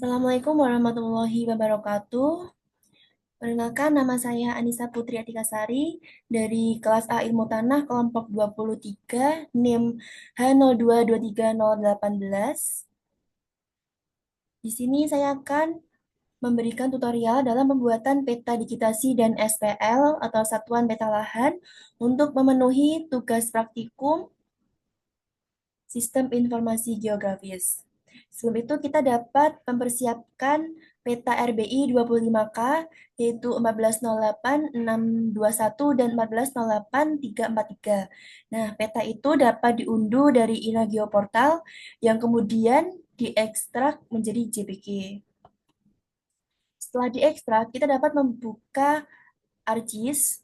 Assalamualaikum warahmatullahi wabarakatuh. Perkenalkan, nama saya Anissa Putri Atikasari dari kelas A Ilmu Tanah kelompok 23 NIM H02230811. Di sini saya akan memberikan tutorial dalam pembuatan peta digitasi dan SPL atau satuan peta lahan untuk memenuhi tugas praktikum Sistem Informasi Geografis. Sebelum itu kita dapat mempersiapkan peta RBI 25K yaitu 1408-621 dan 1408-343. Nah, peta itu dapat diunduh dari Inageo Portal yang kemudian diekstrak menjadi JPG. Setelah diekstrak, kita dapat membuka ArcGIS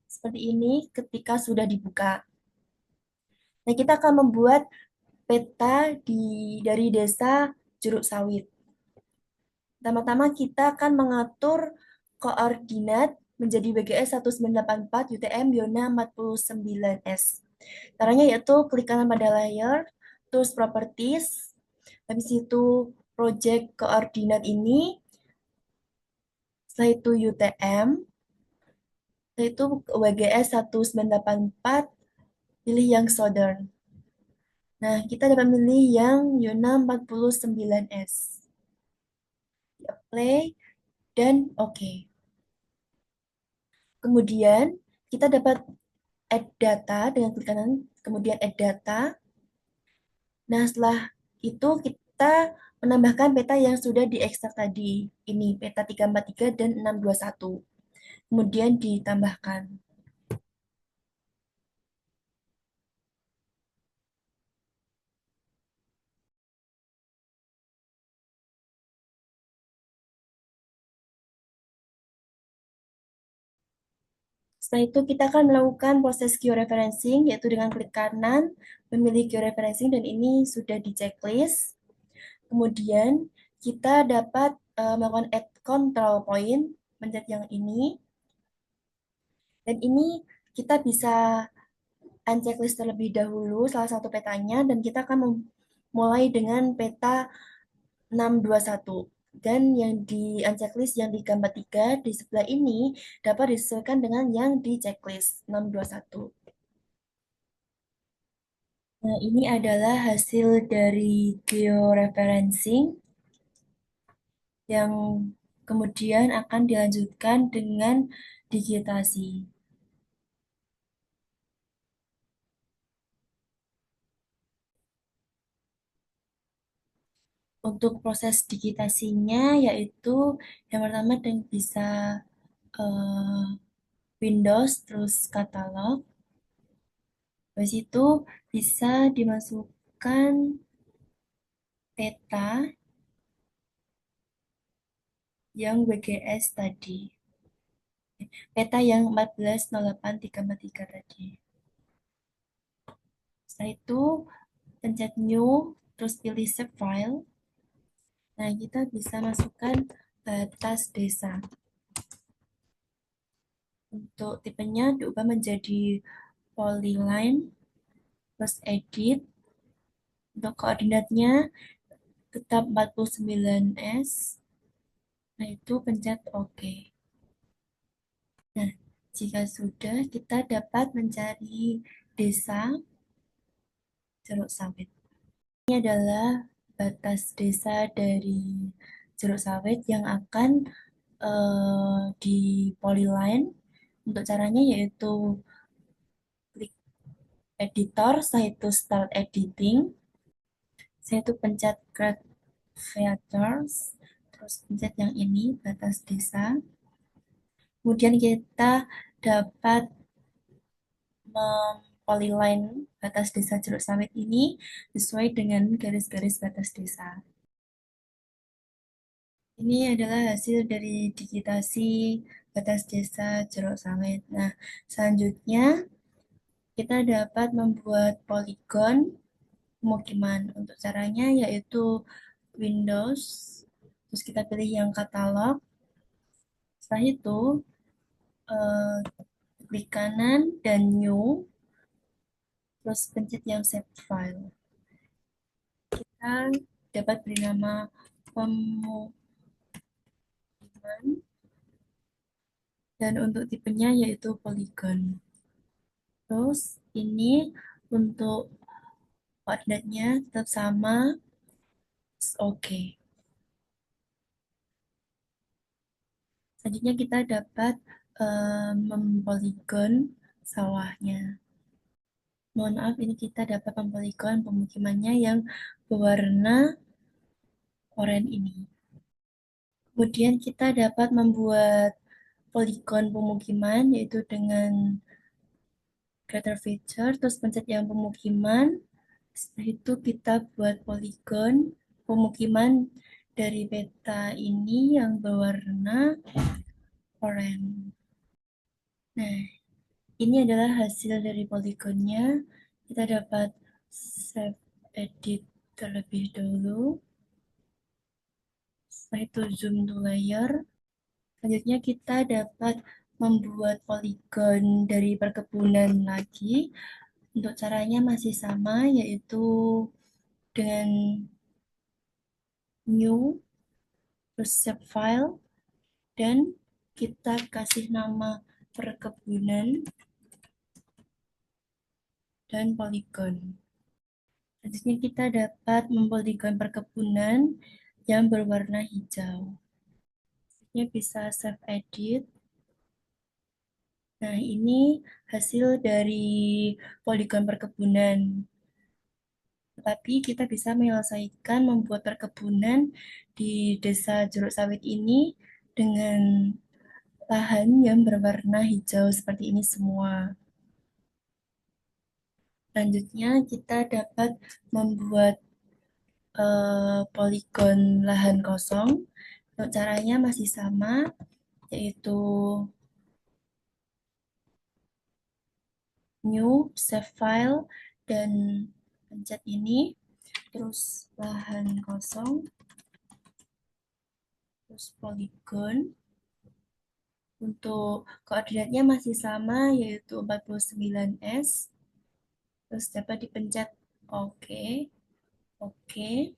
seperti ini ketika sudah dibuka. Nah, kita akan membuat peta dari desa Jeruk Sawit. Pertama-tama kita akan mengatur koordinat menjadi WGS 1984 UTM Yona 49S. Caranya yaitu klik kanan pada layer, tools properties, habis itu project koordinat ini, setelah itu UTM, setelah itu WGS 1984, pilih yang Southern. Nah, kita dapat memilih yang Yona 49S. Play dan oke. Kemudian kita dapat add data dengan klik kanan, kemudian add data. Nah, setelah itu kita menambahkan peta yang sudah diekstrak tadi. Ini peta 343 dan 621. Kemudian ditambahkan. Setelah itu kita akan melakukan proses georeferencing, yaitu dengan klik kanan, memilih georeferencing, dan ini sudah di checklist. Kemudian kita dapat melakukan add control point, pencet yang ini. Dan ini kita bisa unchecklist terlebih dahulu salah satu petanya, dan kita akan mulai dengan peta 621. Dan yang di unchecklist yang di gambar 3 di sebelah ini dapat disesuaikan dengan yang di checklist 621. Nah, ini adalah hasil dari georeferencing yang kemudian akan dilanjutkan dengan digitasi. Untuk proses digitasinya yaitu yang pertama dan bisa eh, Windows terus katalog. Habis itu bisa dimasukkan peta yang WGS tadi. Peta yang 1408-343 tadi. Setelah itu pencet new terus pilih save file. Nah, kita bisa masukkan batas desa. Untuk tipenya diubah menjadi polyline, terus edit. Untuk koordinatnya tetap 49S. Nah, itu pencet OK. Nah, jika sudah, kita dapat mencari desa Jeruk Sawit. Ini adalah batas desa dari Jeruk Sawit yang akan di polyline. Untuk caranya yaitu klik editor, setelah itu start editing. Saya itu pencet create features, terus pencet yang ini, batas desa. Kemudian kita dapat polyline batas desa Jeruk Sawit ini sesuai dengan garis-garis batas desa. Ini adalah hasil dari digitasi batas desa Jeruk Sawit. Nah, selanjutnya kita dapat membuat poligon pemukiman. Untuk caranya yaitu Windows, terus kita pilih yang katalog. Setelah itu, eh, klik kanan dan new, terus pencet yang save file. Kita dapat beri nama pemukiman, dan untuk tipenya yaitu poligon. Terus ini untuk koordinatnya tetap sama, oke. Selanjutnya kita dapat mempoligon sawahnya. Mohon maaf, ini kita dapat mempoligon pemukimannya yang berwarna oranye ini. Kemudian kita dapat membuat poligon pemukiman, yaitu dengan creator feature, terus pencet yang pemukiman. Setelah itu kita buat poligon pemukiman dari peta ini yang berwarna oranye. Nah, ini adalah hasil dari poligonnya. Kita dapat save edit terlebih dahulu. Setelah itu zoom to layer. Selanjutnya kita dapat membuat poligon dari perkebunan lagi. Untuk caranya masih sama, yaitu dengan new, terus save file, dan kita kasih nama perkebunan dan poligon. Selanjutnya kita dapat mempoligon perkebunan yang berwarna hijau. Selanjutnya bisa save edit. Nah, ini hasil dari poligon perkebunan. Tetapi kita bisa menyelesaikan membuat perkebunan di Desa Jeruk Sawit ini dengan lahan yang berwarna hijau seperti ini semua. Selanjutnya kita dapat membuat poligon lahan kosong. Untuk caranya masih sama, yaitu new, save file, dan pencet ini, terus lahan kosong, terus poligon. Untuk koordinatnya masih sama, yaitu 49S. Terus dapat dipencet OK. Oke.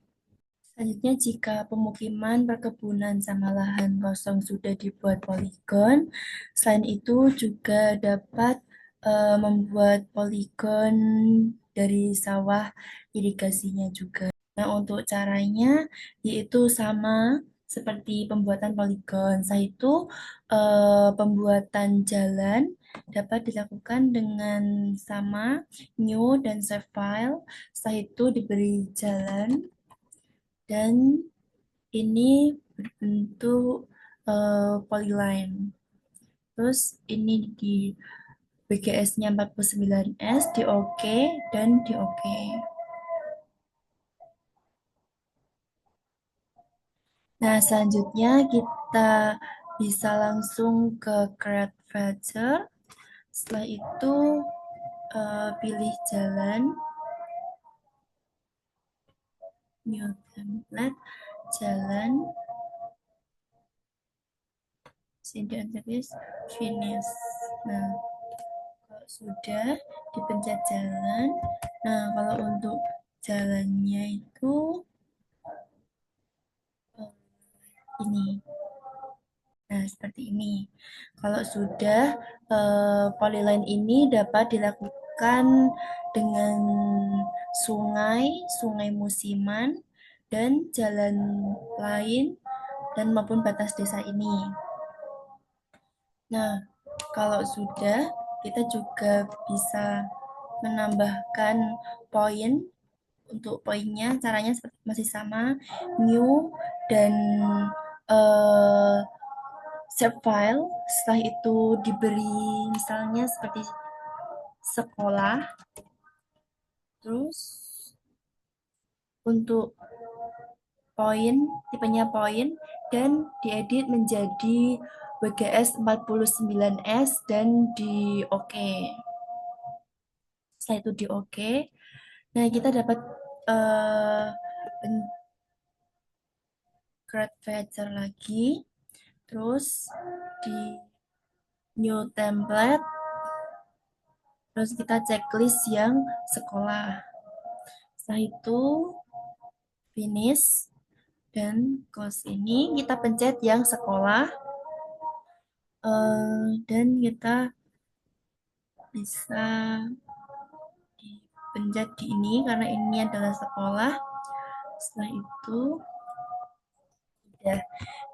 Selanjutnya, jika pemukiman, perkebunan, sama lahan kosong sudah dibuat poligon, selain itu juga dapat membuat poligon dari sawah irigasinya juga. Nah, untuk caranya yaitu sama seperti pembuatan poligon. Setelah itu, pembuatan jalan dapat dilakukan dengan sama new dan save file. Setelah itu diberi jalan, dan ini berbentuk polyline. Terus ini di BGS-nya 49S di OK dan di OK. Nah, selanjutnya kita bisa langsung ke create feature. Setelah itu pilih jalan, new template, jalan, sini tulis finish. Nah, kalau sudah dipencet jalan. Nah, kalau untuk jalannya itu ini. Nah, seperti ini. Kalau sudah, polyline ini dapat dilakukan dengan sungai, sungai musiman, dan jalan lain, dan maupun batas desa ini. Nah, kalau sudah, kita juga bisa menambahkan poin. Untuk poinnya, caranya masih sama, new, dan save file. Setelah itu diberi misalnya seperti sekolah. Terus untuk poin, tipenya poin, dan diedit menjadi WGS 49S dan di OK. Setelah itu di OK. Nah, kita dapat create feature lagi. Terus di new template, terus kita checklist yang sekolah. Setelah itu finish. Dan close ini kita pencet yang sekolah. Dan kita bisa dipencet di ini karena ini adalah sekolah. Setelah itu ya.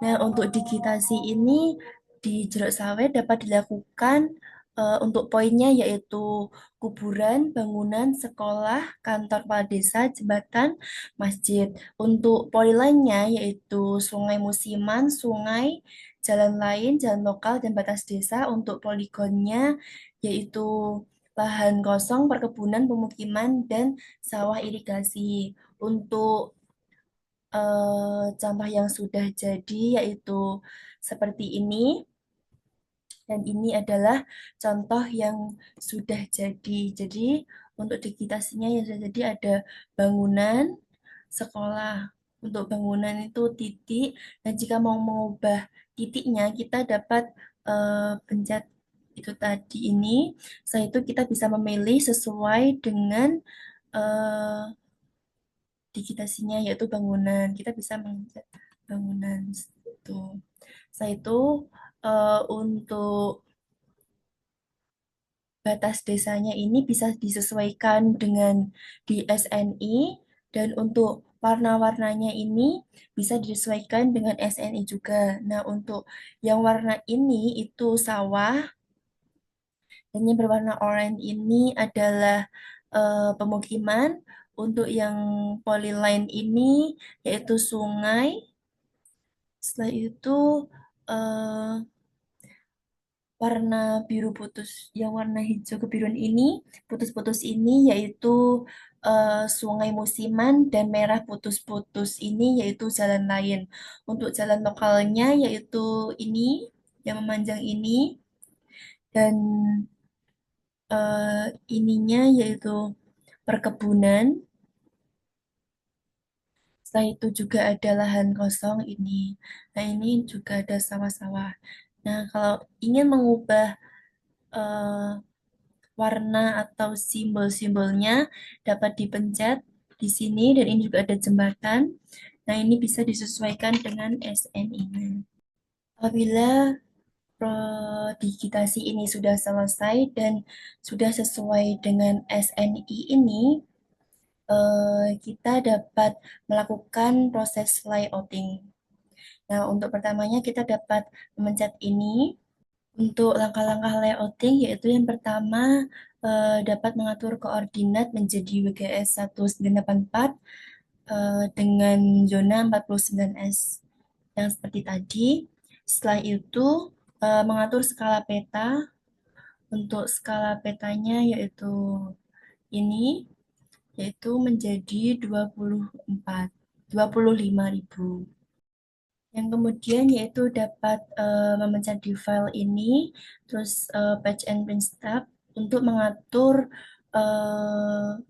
Nah, untuk digitasi ini di Jeruk Sawit dapat dilakukan untuk poinnya yaitu kuburan, bangunan, sekolah, kantor kepala desa, jembatan, masjid. Untuk poin lainnya yaitu sungai musiman, sungai, jalan lain, jalan lokal, dan batas desa. Untuk poligonnya yaitu lahan kosong, perkebunan, pemukiman, dan sawah irigasi. Untuk contoh yang sudah jadi yaitu seperti ini, dan ini adalah contoh yang sudah jadi. Jadi untuk digitasinya yang sudah jadi ada bangunan, sekolah. Untuk bangunan itu titik, dan jika mau mengubah titiknya kita dapat pencet itu tadi ini. Setelah itu kita bisa memilih sesuai dengan eh, digitasinya yaitu bangunan. Kita bisa mengecek bangunan itu. Setelah itu untuk batas desanya ini bisa disesuaikan dengan di SNI, dan untuk warna-warnanya ini bisa disesuaikan dengan SNI juga. Nah, untuk yang warna ini itu sawah, dan yang berwarna oranye ini adalah pemukiman. Untuk yang polyline ini yaitu sungai. Setelah itu eh, warna biru putus, yang warna hijau kebiruan ini, putus-putus ini yaitu sungai musiman, dan merah putus-putus ini yaitu jalan lain. Untuk jalan lokalnya yaitu ini, yang memanjang ini, dan ininya yaitu perkebunan. Setelah itu juga ada lahan kosong ini. Nah, ini juga ada sawah-sawah. Nah, kalau ingin mengubah eh, warna atau simbol-simbolnya dapat dipencet di sini, dan ini juga ada jembatan. Nah, ini bisa disesuaikan dengan SNI-nya. Apabila digitasi ini sudah selesai dan sudah sesuai dengan SNI ini, kita dapat melakukan proses layouting. Nah, untuk pertamanya kita dapat memencet ini. Untuk langkah-langkah layouting yaitu yang pertama dapat mengatur koordinat menjadi WGS 1984 dengan zona 49S yang seperti tadi. Setelah itu mengatur skala peta. Untuk skala petanya yaitu ini, yaitu menjadi 25.000. Yang kemudian yaitu dapat memencet di file ini, terus patch and print step untuk mengatur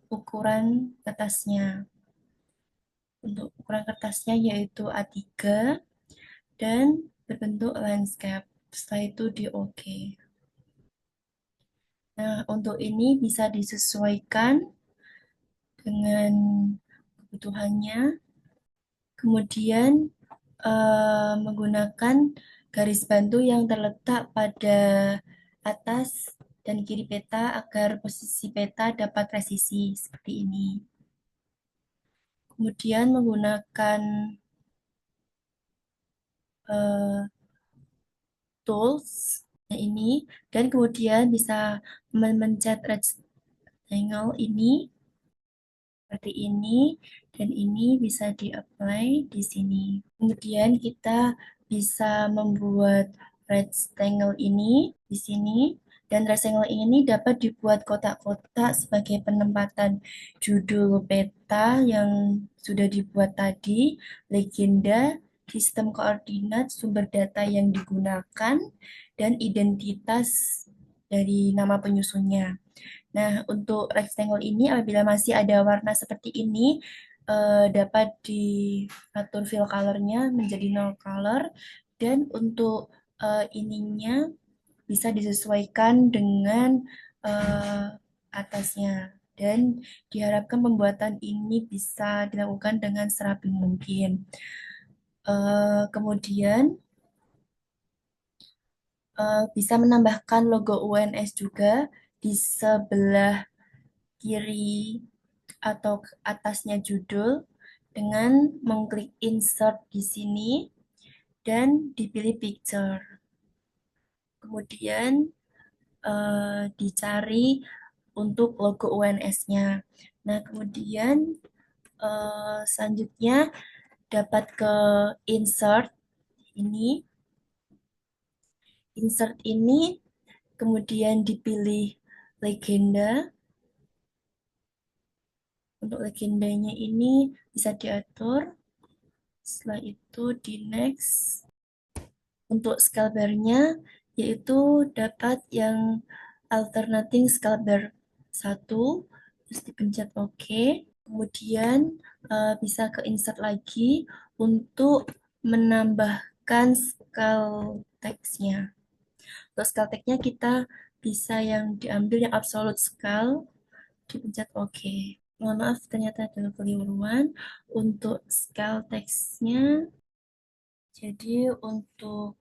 ukuran kertasnya. Untuk ukuran kertasnya yaitu A3 dan berbentuk landscape. Setelah itu di OK. Nah, untuk ini bisa disesuaikan dengan kebutuhannya. Kemudian menggunakan garis bantu yang terletak pada atas dan kiri peta agar posisi peta dapat presisi seperti ini. Kemudian menggunakan uh, tools ini, dan kemudian bisa memencet rectangle ini seperti ini, dan ini bisa di-apply di sini. Kemudian kita bisa membuat rectangle ini di sini, dan rectangle ini dapat dibuat kotak-kotak sebagai penempatan judul peta yang sudah dibuat tadi, legenda, sistem koordinat, sumber data yang digunakan, dan identitas dari nama penyusunnya. Nah, untuk rectangle ini apabila masih ada warna seperti ini, dapat diatur fill color-nya menjadi no color, dan untuk ininya bisa disesuaikan dengan eh, atasnya. Dan diharapkan pembuatan ini bisa dilakukan dengan serapi mungkin. Kemudian bisa menambahkan logo UNS juga di sebelah kiri atau ke atasnya judul dengan mengklik insert di sini dan dipilih picture. Kemudian dicari untuk logo UNS-nya. Nah, kemudian selanjutnya dapat ke insert ini. Insert ini kemudian dipilih legenda. Untuk legendanya ini bisa diatur. Setelah itu di next. Untuk scale bar-nya yaitu dapat yang alternating scale bar 1, terus dipencet OK. Kemudian bisa ke insert lagi untuk menambahkan scale text-nya. Untuk scale text-nya kita bisa yang diambil yang absolute scale, dipencet OK. Mohon maaf, ternyata ada kekeliruan. Untuk scale text-nya, jadi untuk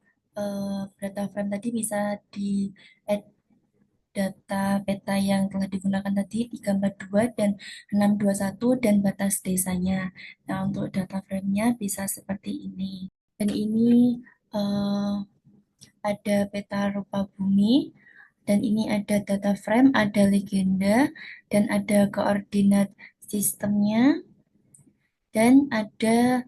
data frame tadi bisa di add data peta yang telah digunakan tadi 342 dan 621 dan batas desanya. Nah, untuk data frame-nya bisa seperti ini. Dan ini uh, ada peta rupa bumi, dan ini ada data frame, ada legenda, dan ada koordinat sistemnya, dan ada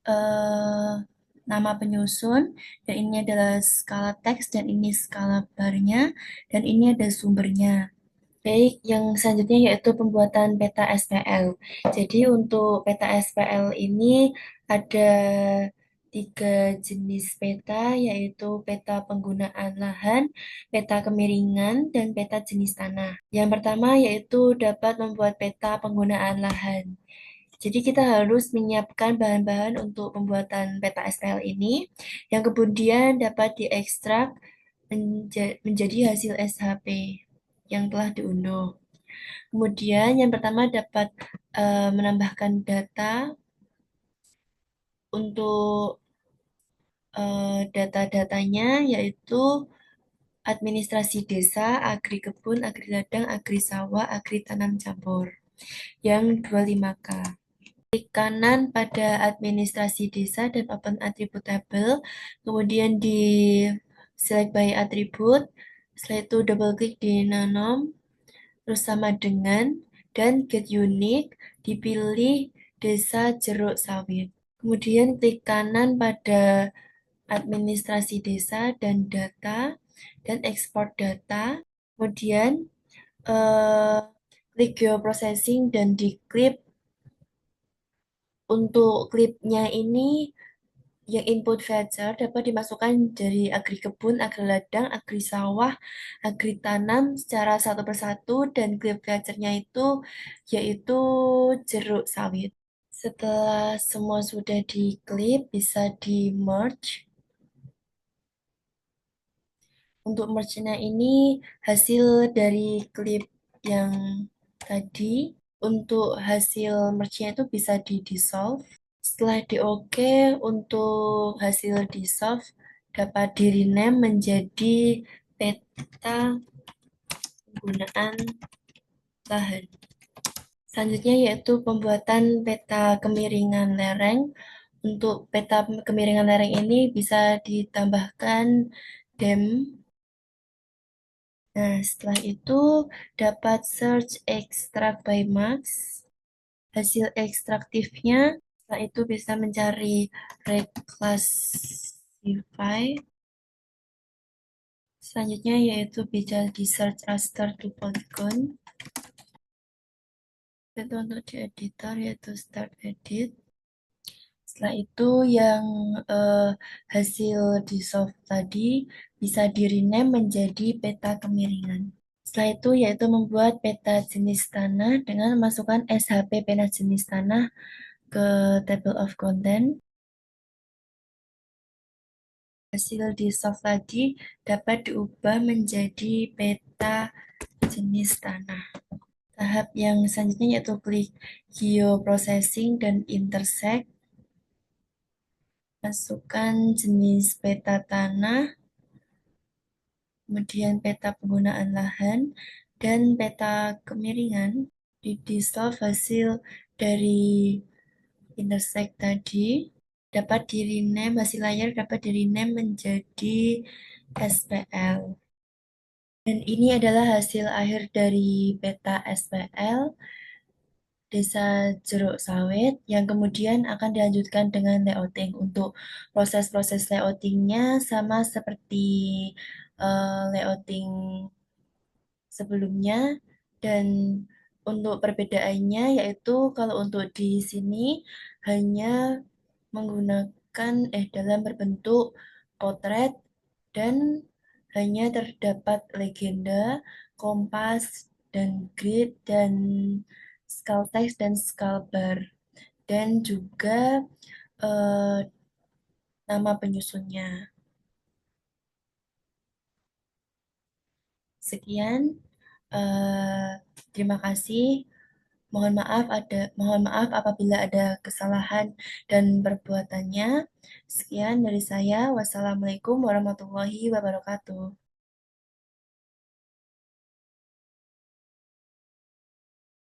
uh, nama penyusun, dan ini adalah skala teks, dan ini skala barnya, dan ini ada sumbernya. Baik, yang selanjutnya yaitu pembuatan peta SPL. Jadi untuk peta SPL ini ada 3 jenis peta, yaitu peta penggunaan lahan, peta kemiringan, dan peta jenis tanah. Yang pertama yaitu dapat membuat peta penggunaan lahan. Jadi kita harus menyiapkan bahan-bahan untuk pembuatan peta SPL ini, yang kemudian dapat diekstrak menjadi hasil SHP yang telah diunduh. Kemudian yang pertama dapat menambahkan data untuk data-datanya, yaitu administrasi desa, agri kebun, agri ladang, agri sawah, agri tanam campur yang 25K. Klik kanan pada administrasi desa dan open attributable, kemudian di select by attribute, setelah itu double klik di nanom, terus sama dengan, dan get unique, dipilih desa jeruk sawit. Kemudian klik kanan pada administrasi desa dan data, dan export data. Kemudian klik geoprocessing dan di-clip. Untuk klipnya ini, yang input feature dapat dimasukkan dari agri kebun, agri ladang, agri sawah, agri tanam secara satu persatu, dan klip feature-nya itu yaitu jeruk sawit. Setelah semua sudah diklip, bisa di merge. Untuk merge-nya ini hasil dari klip yang tadi. Untuk hasil merge-nya itu bisa di dissolve. Setelah di OK, untuk hasil dissolve dapat di rename menjadi peta penggunaan lahan. Selanjutnya yaitu pembuatan peta kemiringan lereng. Untuk peta kemiringan lereng ini bisa ditambahkan DEM. Nah, setelah itu dapat search extract by max. Hasil ekstraktifnya, setelah itu bisa mencari reclassify. Selanjutnya yaitu bisa di search raster to polygon. Itu untuk di editor yaitu start edit. Setelah itu yang hasil di soft tadi bisa di rename menjadi peta kemiringan. Setelah itu yaitu membuat peta jenis tanah dengan memasukkan SHP peta jenis tanah ke table of content. Hasil di soft tadi dapat diubah menjadi peta jenis tanah. Tahap yang selanjutnya yaitu klik geoprocessing dan intersect. masukkan jenis peta tanah, kemudian peta penggunaan lahan, dan peta kemiringan. Di dissolve hasil dari intersect tadi dapat di rename, hasil layar dapat di rename menjadi SPL. Dan ini adalah hasil akhir dari peta SPL Desa Jeruk Sawit yang kemudian akan dilanjutkan dengan layouting. Untuk proses-proses layoutingnya sama seperti layouting sebelumnya, dan untuk perbedaannya yaitu kalau untuk di sini hanya menggunakan dalam berbentuk potret dan hanya terdapat legenda, kompas, dan grid, dan skull text dan skull bar, dan juga eh, nama penyusunnya. Sekian, eh, terima kasih. Mohon maaf apabila ada kesalahan dan perbuatannya. Sekian dari saya. Wassalamualaikum warahmatullahi wabarakatuh.